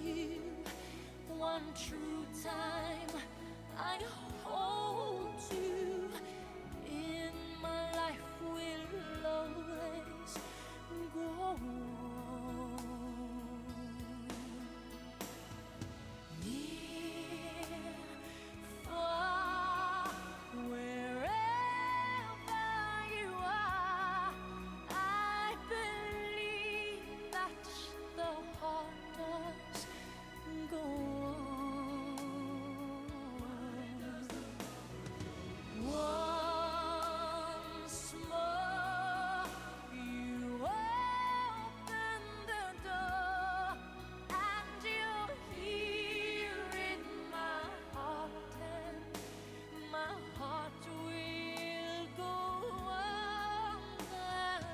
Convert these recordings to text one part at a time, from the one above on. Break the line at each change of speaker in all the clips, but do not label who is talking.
you. One true time I hold you. In my life will always go on. Near, far, wherever you are, I believe that the heart does go on. Once more you open the door, and you'll hear in my heart, and my heart will go on and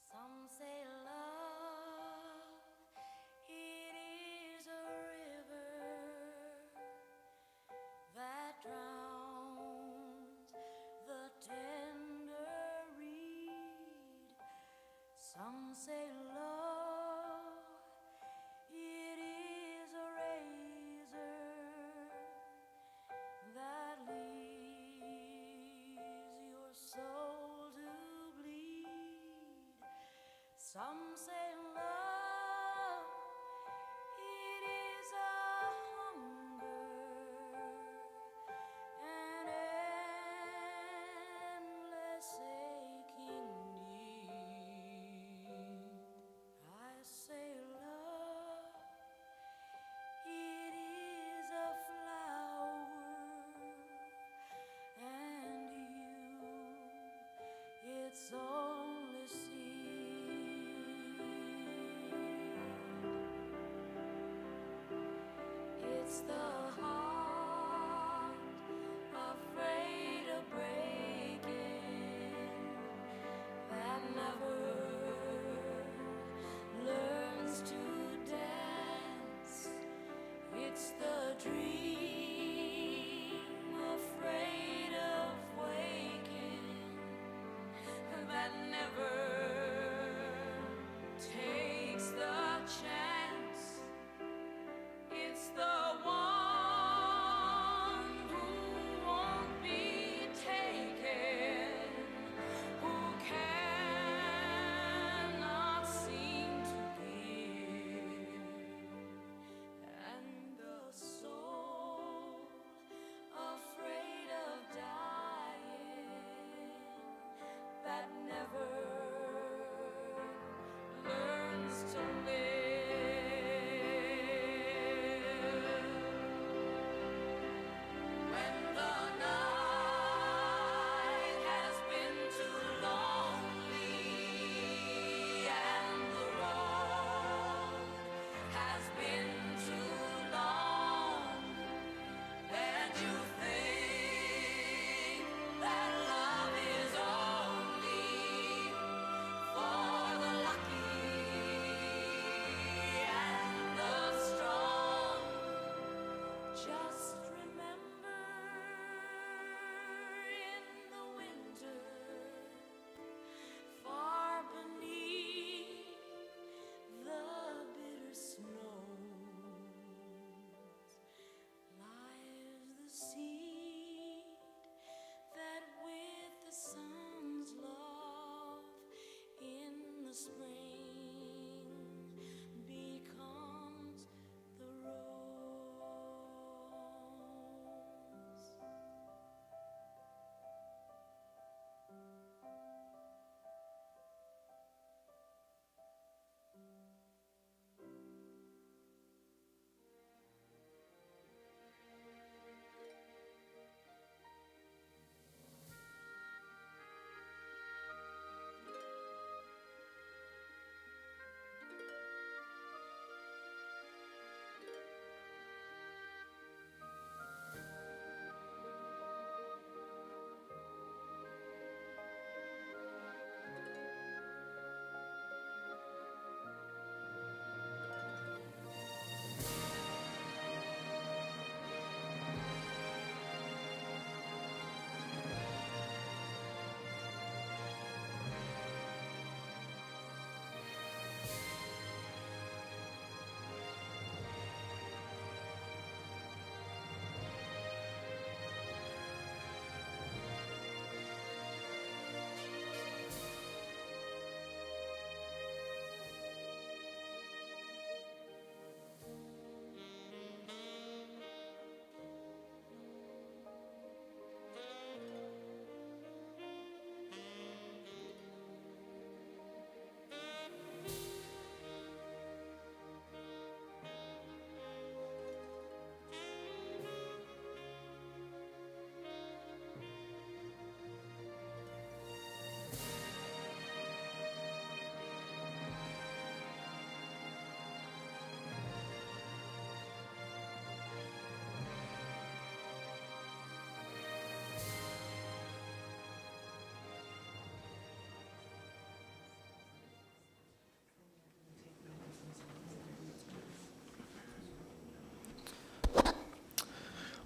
some say love, it is a river that drowns the tender reed. Some say love, it is a razor that leaves your soul to bleed. Some say love, it is a hunger, an endless aching need. I say love, it is a flower, and you, it's only seed. It's the heart afraid of breaking that never learns to dance. It's the dream afraid of waking that never takes the chance. It's the one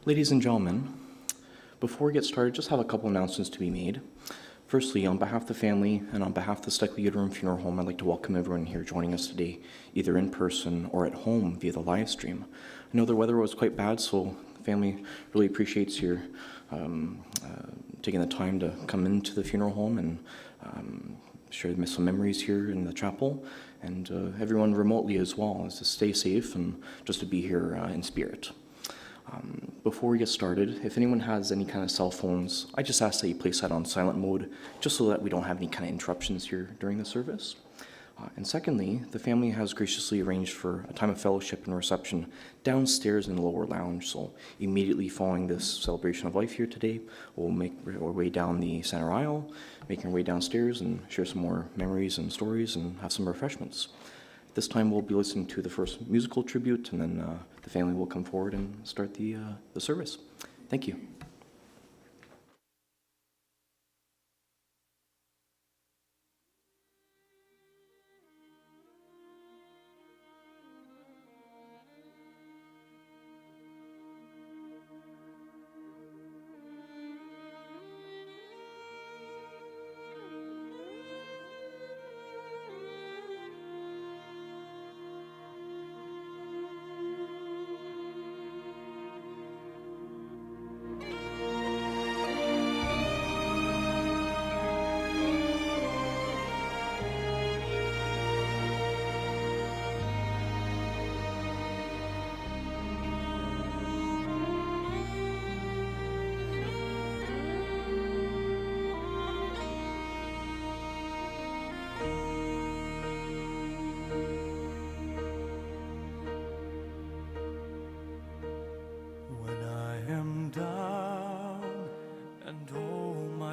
Ladies and gentlemen, before we get started, just have a couple announcements to be made. Firstly, on behalf of the family and on behalf of the Steckley-Gooderham Funeral Home, I'd like to welcome everyone here joining us today, either in person or at home via the live stream. I know the weather was quite bad, so the family really appreciates your taking the time to come into the funeral home and share some memories here in the chapel, and everyone remotely as well, as to stay safe and just to be here in spirit. Before we get started, if anyone has any kind of cell phones, I just ask that you place that on silent mode, just so that we don't have any kind of interruptions here during the service. And secondly, the family has graciously arranged for a time of fellowship and reception downstairs in the lower lounge. So immediately following this celebration of life here today, we'll make our way down the center aisle, making our way downstairs and share some more memories and stories and have some refreshments. This time we'll be listening to the first musical tribute, and then the family will come forward and start the service. Thank you.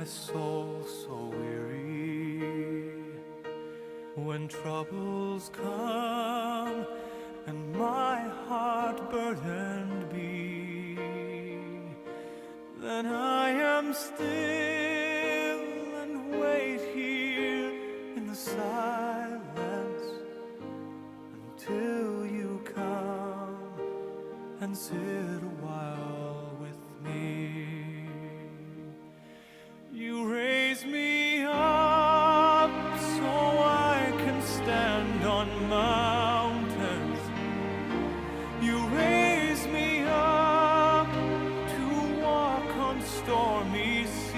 Soul so weary, when troubles come and my heart burdened be, then I am still and wait here in the silence until you come and sit a while with me. You raise me up so I can stand on mountains. You raise me up to walk on stormy seas.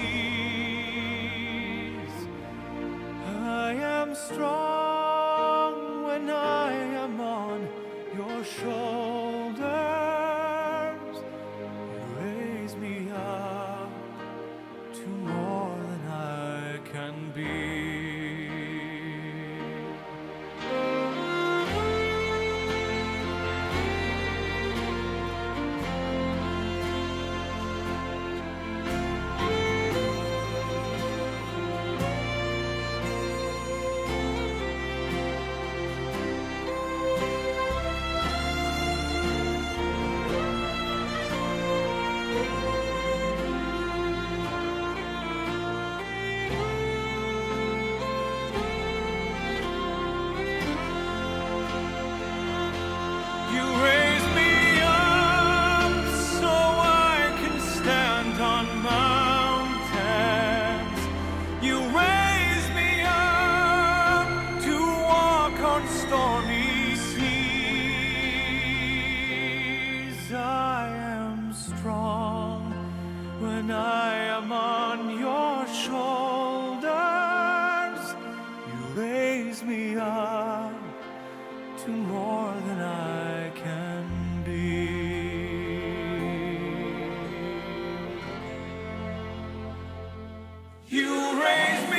I am strong when I am on your shoulders. You raise me up to more than I can be. Stormy seas, I am strong when I am on your shoulders. You raise me up to more than I can be. You raise me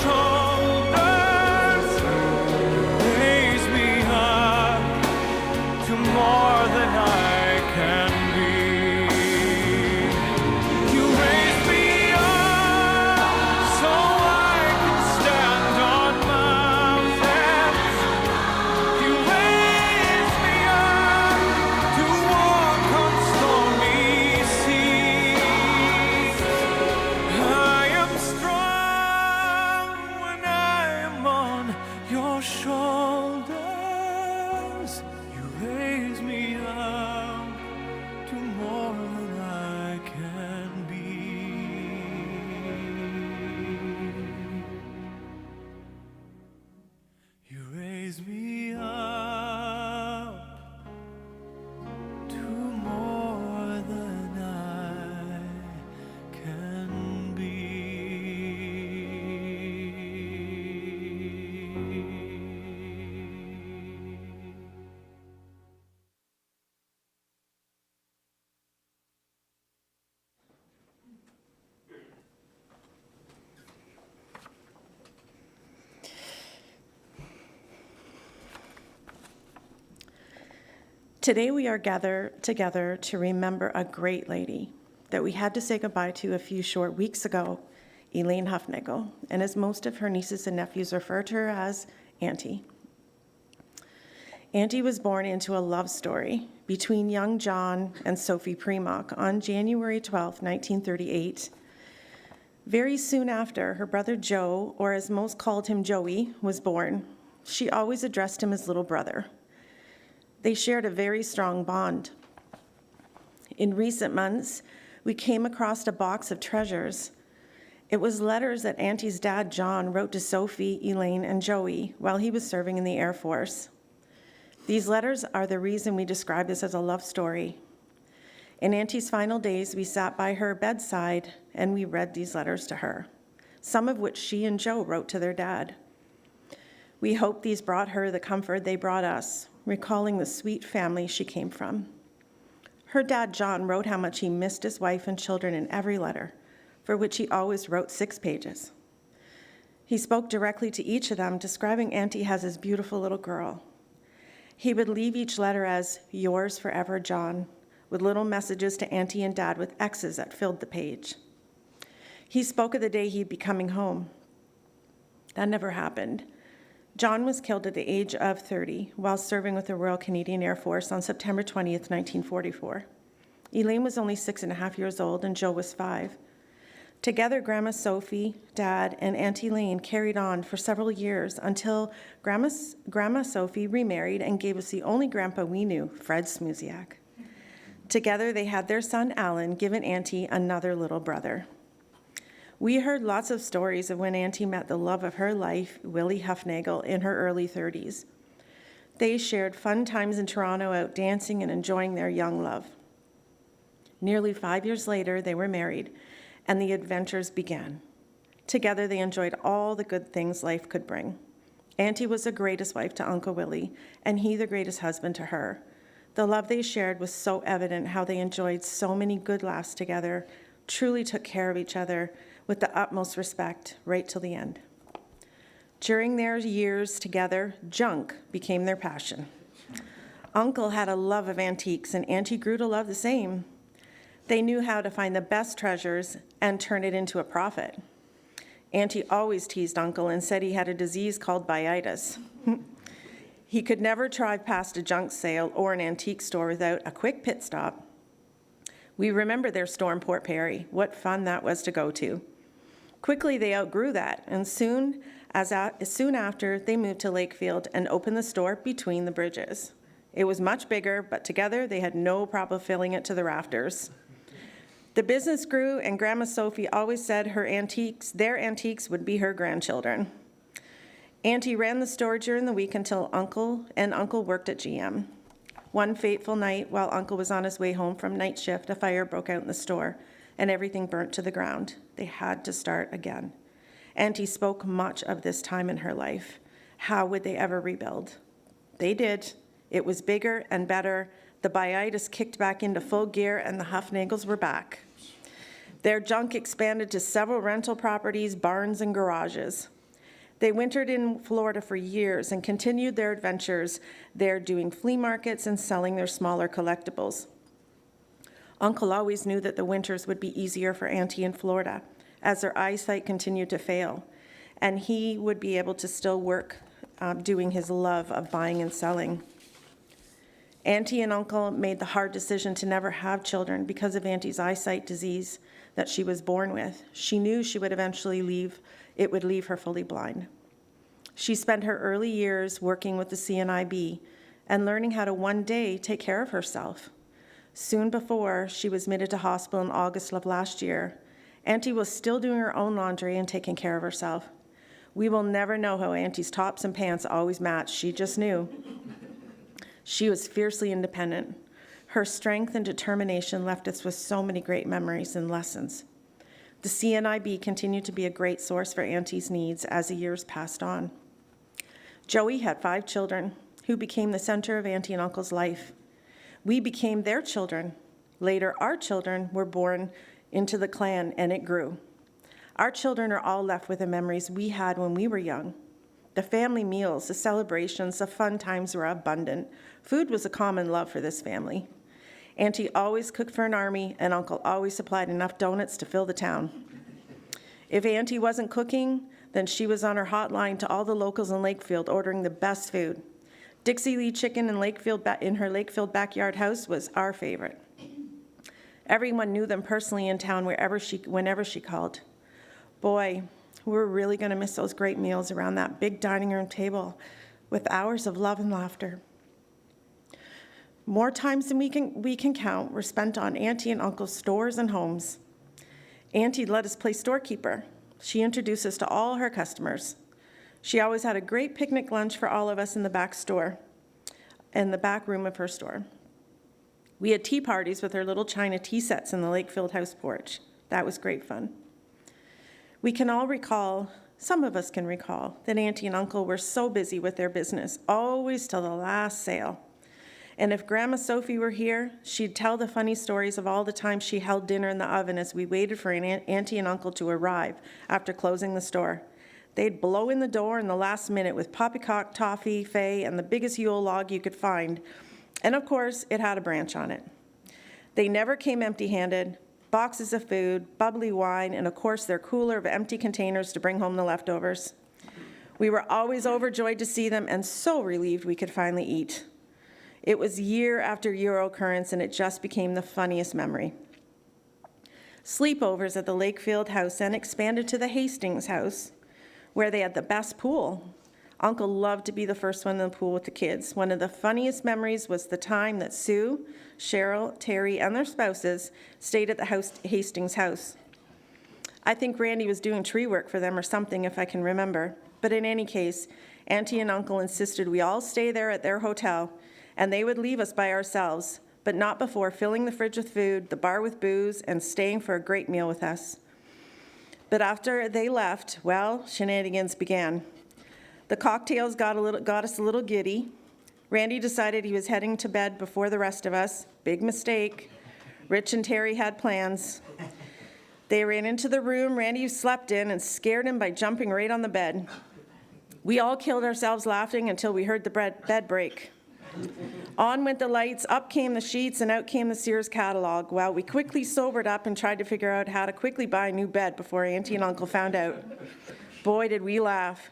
show. shoulders, you raise me up to more than I can be. You raise me up to more than I can be.
Today we are gathered together to remember a great lady that we had to say goodbye to a few short weeks ago, Elaine Hufnagel, and as most of her nieces and nephews refer to her as Auntie. Auntie was born into a love story between young John and Sophie Primock on January 12, 1938. Very soon after, her brother Joe, or as most called him Joey, was born. She always addressed him as little brother. They shared a very strong bond. In recent months, we came across a box of treasures. It was letters that Auntie's dad, John, wrote to Sophie, Elaine, and Joey while he was serving in the Air Force. These letters are the reason we describe this as a love story. In Auntie's final days, we sat by her bedside and we read these letters to her, some of which she and Joe wrote to their dad. We hope these brought her the comfort they brought us, recalling the sweet family she came from. Her dad, John, wrote how much he missed his wife and children in every letter, for which he always wrote 6 pages. He spoke directly to each of them, describing Auntie as his beautiful little girl. He would leave each letter as, "Yours forever, John," with little messages to Auntie and Dad with X's that filled the page. He spoke of the day he'd be coming home. That never happened. John was killed at the age of 30 while serving with the Royal Canadian Air Force on September 20th, 1944. Elaine was only 6.5 years old and Joe was 5. Together, Grandma Sophie, Dad, and Auntie Elaine carried on for several years until Grandma Sophie remarried and gave us the only grandpa we knew, Fred Smuziak. Together, they had their son, Alan, giving Auntie another little brother. We heard lots of stories of when Auntie met the love of her life, Willie Hufnagel, in her early 30s. They shared fun times in Toronto out dancing and enjoying their young love. Nearly 5 years later, they were married, and the adventures began. Together, they enjoyed all the good things life could bring. Auntie was the greatest wife to Uncle Willie, and he the greatest husband to her. The love they shared was so evident, how they enjoyed so many good laughs together, truly took care of each other with the utmost respect right till the end. During their years together, junk became their passion. Uncle had a love of antiques, and Auntie grew to love the same. They knew how to find the best treasures and turn it into a profit. Auntie always teased Uncle and said he had a disease called byitis. He could never drive past a junk sale or an antique store without a quick pit stop. We remember their store in Port Perry. What fun that was to go to. Quickly, they outgrew that, and soon after, they moved to Lakefield and opened the store between the bridges. It was much bigger, but together they had no problem filling it to the rafters. The business grew, and Grandma Sophie always said their antiques would be her grandchildren. Auntie ran the store during the week until Uncle worked at GM. One fateful night, while Uncle was on his way home from night shift, a fire broke out in the store, and everything burnt to the ground. They had to start again. Auntie spoke much of this time in her life. How would they ever rebuild? They did. It was bigger and better. The byitis kicked back into full gear, and the Hufnagels were back. Their junk expanded to several rental properties, barns, and garages. They wintered in Florida for years and continued their adventures there, doing flea markets and selling their smaller collectibles. Uncle always knew that the winters would be easier for Auntie in Florida as their eyesight continued to fail, and he would be able to still work doing his love of buying and selling. Auntie and Uncle made the hard decision to never have children because of Auntie's eyesight disease that she was born with. She knew she would eventually leave her fully blind. She spent her early years working with the CNIB and learning how to one day take care of herself. Soon before she was admitted to hospital in August of last year, Auntie was still doing her own laundry and taking care of herself. We will never know how Auntie's tops and pants always matched. She just knew. She was fiercely independent. Her strength and determination left us with so many great memories and lessons. The CNIB continued to be a great source for Auntie's needs as the years passed on. Joey had 5 children who became the center of Auntie and Uncle's life. We became their children. Later, our children were born into the clan, and it grew. Our children are all left with the memories we had when we were young. The family meals, the celebrations, the fun times were abundant. Food was a common love for this family. Auntie always cooked for an army, and Uncle always supplied enough donuts to fill the town. If Auntie wasn't cooking, then she was on her hotline to all the locals in Lakefield ordering the best food. Dixie Lee Chicken in her Lakefield backyard house was our favorite. Everyone knew them personally in town whenever she called. Boy, we were really going to miss those great meals around that big dining room table with hours of love and laughter. More times than we can count were spent on Auntie and Uncle's stores and homes. Auntie let us play storekeeper. She introduced us to all her customers. She always had a great picnic lunch for all of us in the back room of her store. We had tea parties with her little china tea sets in the Lakefield house porch. That was great fun. We can all recall, some of us can recall, that Auntie and Uncle were so busy with their business, always till the last sale. And if Grandma Sophie were here, she'd tell the funny stories of all the times she held dinner in the oven as we waited for Auntie and Uncle to arrive after closing the store. They'd blow in the door in the last minute with poppycock, toffee, fay, and the biggest Yule log you could find. And of course, it had a branch on it. They never came empty-handed. Boxes of food, bubbly wine, and of course their cooler of empty containers to bring home the leftovers. We were always overjoyed to see them and so relieved we could finally eat. It was year after year occurrence, and it just became the funniest memory. Sleepovers at the Lakefield house then expanded to the Hastings house, where they had the best pool. Uncle loved to be the first one in the pool with the kids. One of the funniest memories was the time that Sue, Cheryl, Terry, and their spouses stayed at the Hastings house. I think Randy was doing tree work for them or something, if I can remember. But in any case, Auntie and Uncle insisted we all stay there at their hotel, and they would leave us by ourselves, but not before filling the fridge with food, the bar with booze, and staying for a great meal with us. But after they left, well, shenanigans began. The cocktails got us a little giddy. Randy decided he was heading to bed before the rest of us. Big mistake. Rich and Terry had plans. They ran into the room Randy slept in and scared him by jumping right on the bed. We all killed ourselves laughing until we heard the bed break. On went the lights, up came the sheets, and out came the Sears catalog. Well, we quickly sobered up and tried to figure out how to quickly buy a new bed before Auntie and Uncle found out. Boy, did we laugh.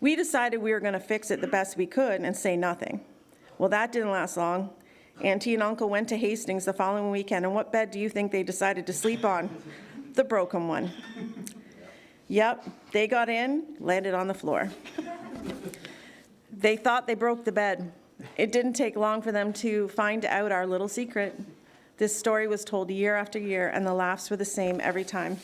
We decided we were going to fix it the best we could and say nothing. Well, that didn't last long. Auntie and Uncle went to Hastings the following weekend, and what bed do you think they decided to sleep on? The broken one. Yep, they got in, landed on the floor. They thought they broke the bed. It didn't take long for them to find out our little secret. This story was told year after year, and the laughs were the same every time.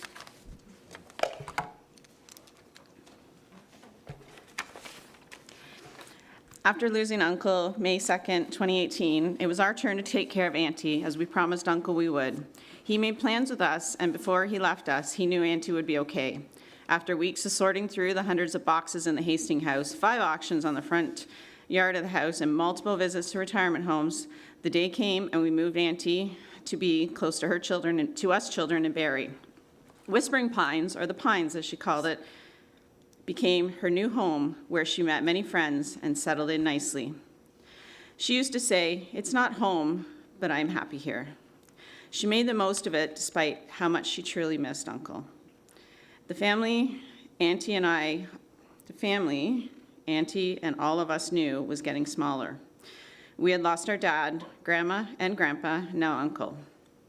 After losing Uncle May 2nd, 2018, it was our turn to take care of Auntie, as we promised Uncle we would. He made plans with us, and before he left us, he knew Auntie would be okay. After weeks of sorting through the hundreds of boxes in the Hastings house, 5 auctions on the front yard of the house, and multiple visits to retirement homes, the day came and we moved Auntie to be close to her children and to us children in Barrie. Whispering Pines, or the Pines as she called it, became her new home where she met many friends and settled in nicely. She used to say, "It's not home, but I'm happy here." She made the most of it despite how much she truly missed Uncle. The family, Auntie and all of us knew was getting smaller. We had lost our dad, Grandma, and Grandpa, now Uncle.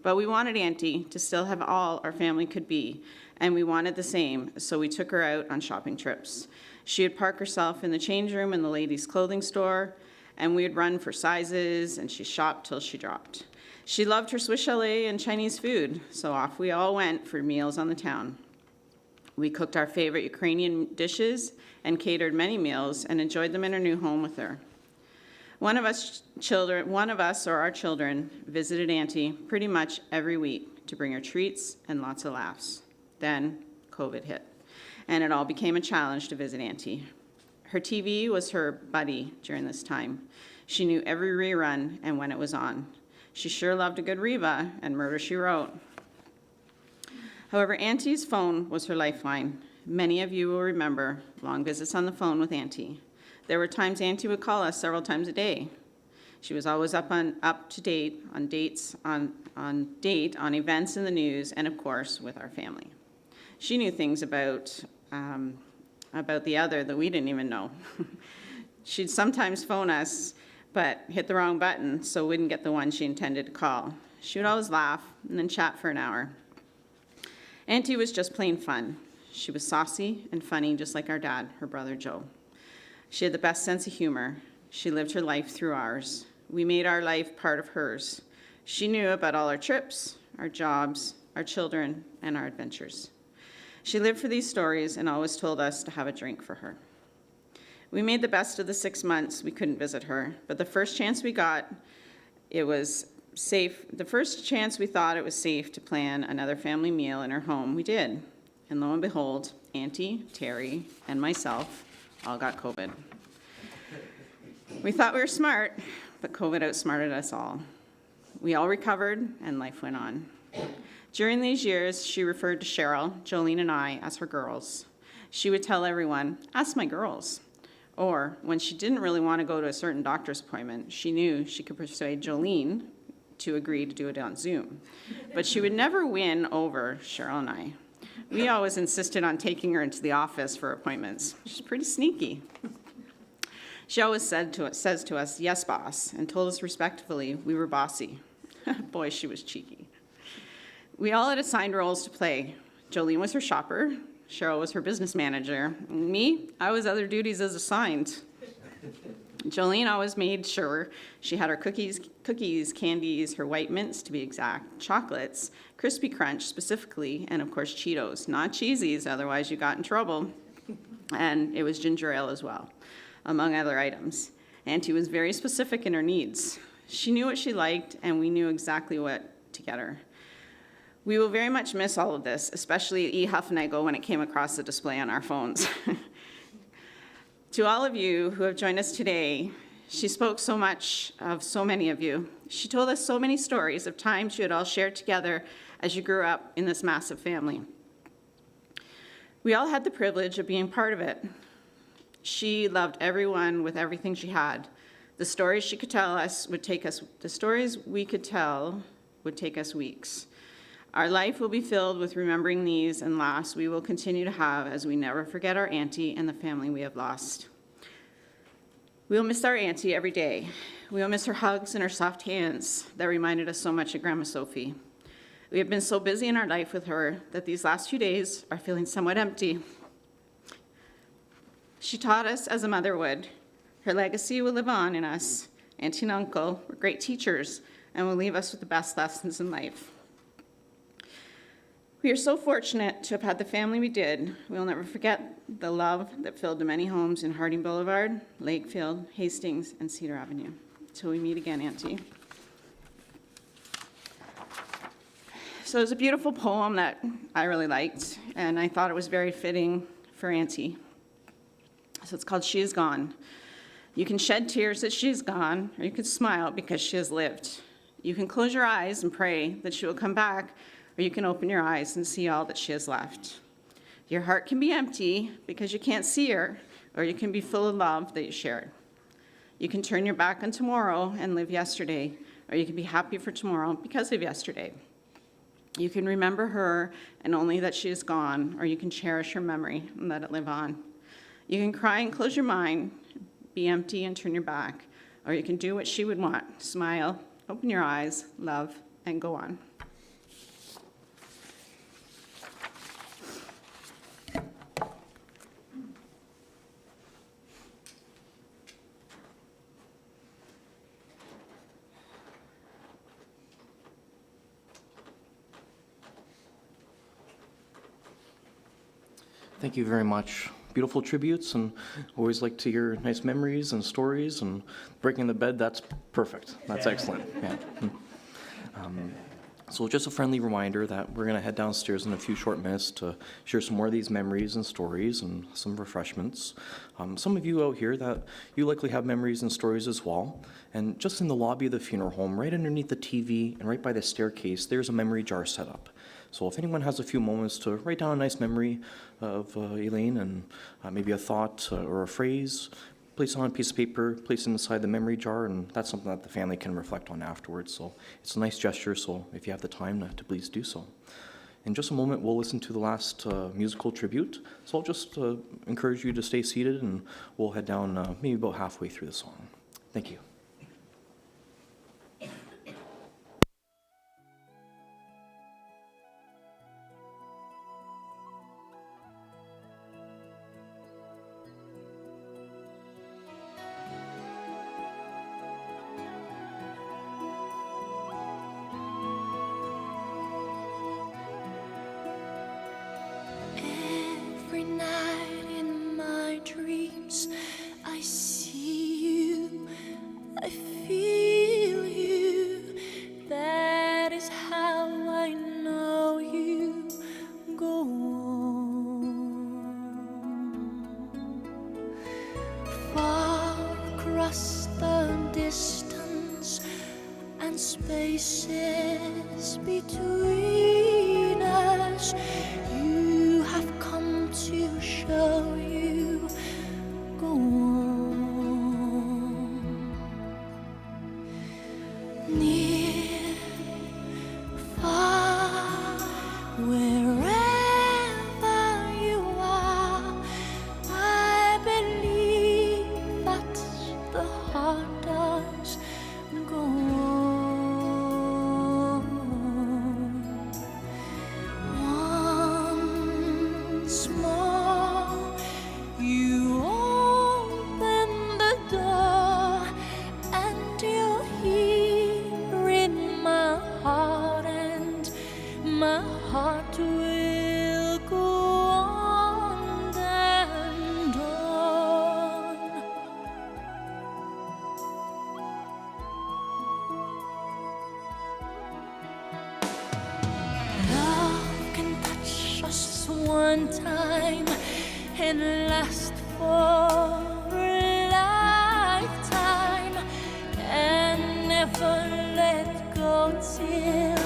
But we wanted Auntie to still have all our family could be, and we wanted the same, so we took her out on shopping trips. She would park herself in the change room in the ladies' clothing store, and we would run for sizes, and she shopped till she dropped. She loved her Swiss chalet and Chinese food, so off we all went for meals on the town. We cooked our favorite Ukrainian dishes and catered many meals and enjoyed them in her new home with her. One of us or our children visited Auntie pretty much every week to bring her treats and lots of laughs. Then COVID hit, and it all became a challenge to visit Auntie. Her TV was her buddy during this time. She knew every rerun and when it was on. She sure loved a good Reba and Murder, She Wrote. However, Auntie's phone was her lifeline. Many of you will remember long visits on the phone with Auntie. There were times Auntie would call us several times a day. She was always up to date on dates, on events in the news, and of course with our family. She knew things about the other that we didn't even know. She'd sometimes phone us, but hit the wrong button, so we wouldn't get the one she intended to call. She would always laugh and then chat for an hour. Auntie was just plain fun. She was saucy and funny, just like our dad, her brother Joe. She had the best sense of humor. She lived her life through ours. We made our life part of hers. She knew about all our trips, our jobs, our children, and our adventures. She lived for these stories and always told us to have a drink for her. We made the best of the 6 months we couldn't visit her, but the first chance we got, it was safe. The first chance we thought it was safe to plan another family meal in her home, we did. And lo and behold, Auntie, Terry, and myself all got COVID. We thought we were smart, but COVID outsmarted us all. We all recovered, and life went on. During these years, she referred to Cheryl, Jolene, and I as her girls. She would tell everyone, "Ask my girls." Or when she didn't really want to go to a certain doctor's appointment, she knew she could persuade Jolene to agree to do it on Zoom. But she would never win over Cheryl and I. We always insisted on taking her into the office for appointments. She's pretty sneaky. She always says to us, "Yes, boss," and told us respectfully we were bossy. Boy, she was cheeky. We all had assigned roles to play. Jolene was her shopper. Cheryl was her business manager. And me, I was other duties as assigned. Jolene always made sure she had her cookies, candies, her white mints to be exact, chocolates, Crispy Crunch specifically, and of course Cheetos, not cheesies, otherwise you got in trouble. And it was ginger ale as well, among other items. Auntie was very specific in her needs. She knew what she liked, and we knew exactly what to get her. We will very much miss all of this, especially E. Hufnagel when it came across the display on our phones. To all of you who have joined us today, she spoke so much of so many of you. She told us so many stories of times you had all shared together as you grew up in this massive family. We all had the privilege of being part of it. She loved everyone with everything she had. The stories she could tell us the stories we could tell would take us weeks. Our life will be filled with remembering these and laughs we will continue to have as we never forget our Auntie and the family we have lost. We will miss our Auntie every day. We will miss her hugs and her soft hands that reminded us so much of Grandma Sophie. We have been so busy in our life with her that these last few days are feeling somewhat empty. She taught us as a mother would. Her legacy will live on in us. Auntie and Uncle were great teachers and will leave us with the best lessons in life. We are so fortunate to have had the family we did. We will never forget the love that filled the many homes in Harding Boulevard, Lakefield, Hastings, and Cedar Avenue. Till we meet again, Auntie. So it's a beautiful poem that I really liked, and I thought it was very fitting for Auntie. So it's called She Is Gone. You can shed tears that she is gone, or you can smile because she has lived. You can close your eyes and pray that she will come back, or you can open your eyes and see all that she has left. Your heart can be empty because you can't see her, or you can be full of love that you shared. You can turn your back on tomorrow and live yesterday, or you can be happy for tomorrow because of yesterday. You can remember her and only that she is gone, or you can cherish her memory and let it live on. You can cry and close your mind, be empty and turn your back, or you can do what she would want, smile, open your eyes, love, and go on.
Thank you very much. Beautiful tributes, and always like to hear nice memories and stories, and breaking the bed, that's perfect. That's excellent. Yeah. So just a friendly reminder that we're going to head downstairs in a few short minutes to share some more of these memories and stories and some refreshments. Some of you out here that you likely have memories and stories as well. And just in the lobby of the funeral home, right underneath the TV and right by the staircase, there's a memory jar set up. So if anyone has a few moments to write down a nice memory of Elaine and maybe a thought or a phrase, place it on a piece of paper, place it inside the memory jar, and that's something that the family can reflect on afterwards. So it's a nice gesture, so if you have the time to please do so. In just a moment, we'll listen to the last musical tribute. So I'll just encourage you to stay seated, and we'll head down maybe about halfway through the song. Thank you.
Every night in my dreams, I see you, I feel you. That is how I know you. Go on. Far across the distance and spaces between us, you have come to show you. Go on. Near, far, wherever you are, I believe that the heart does. Go on. Once more, you open the door, and you're here in my heart, and my heart will go on and on. Love can touch us one time and last for a lifetime, and never let go till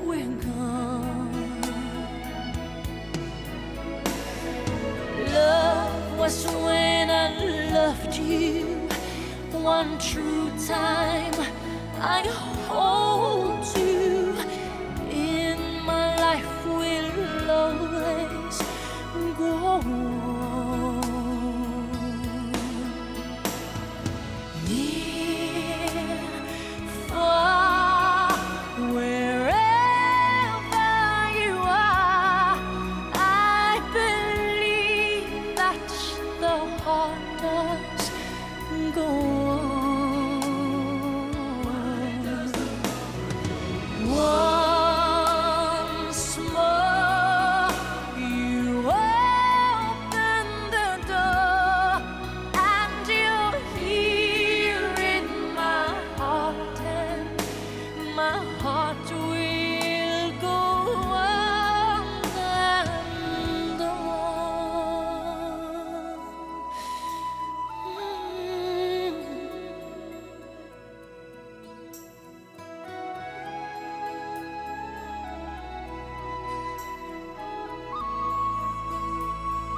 we're gone. Love was when I loved you one true time. I hold you in my life, will always go on.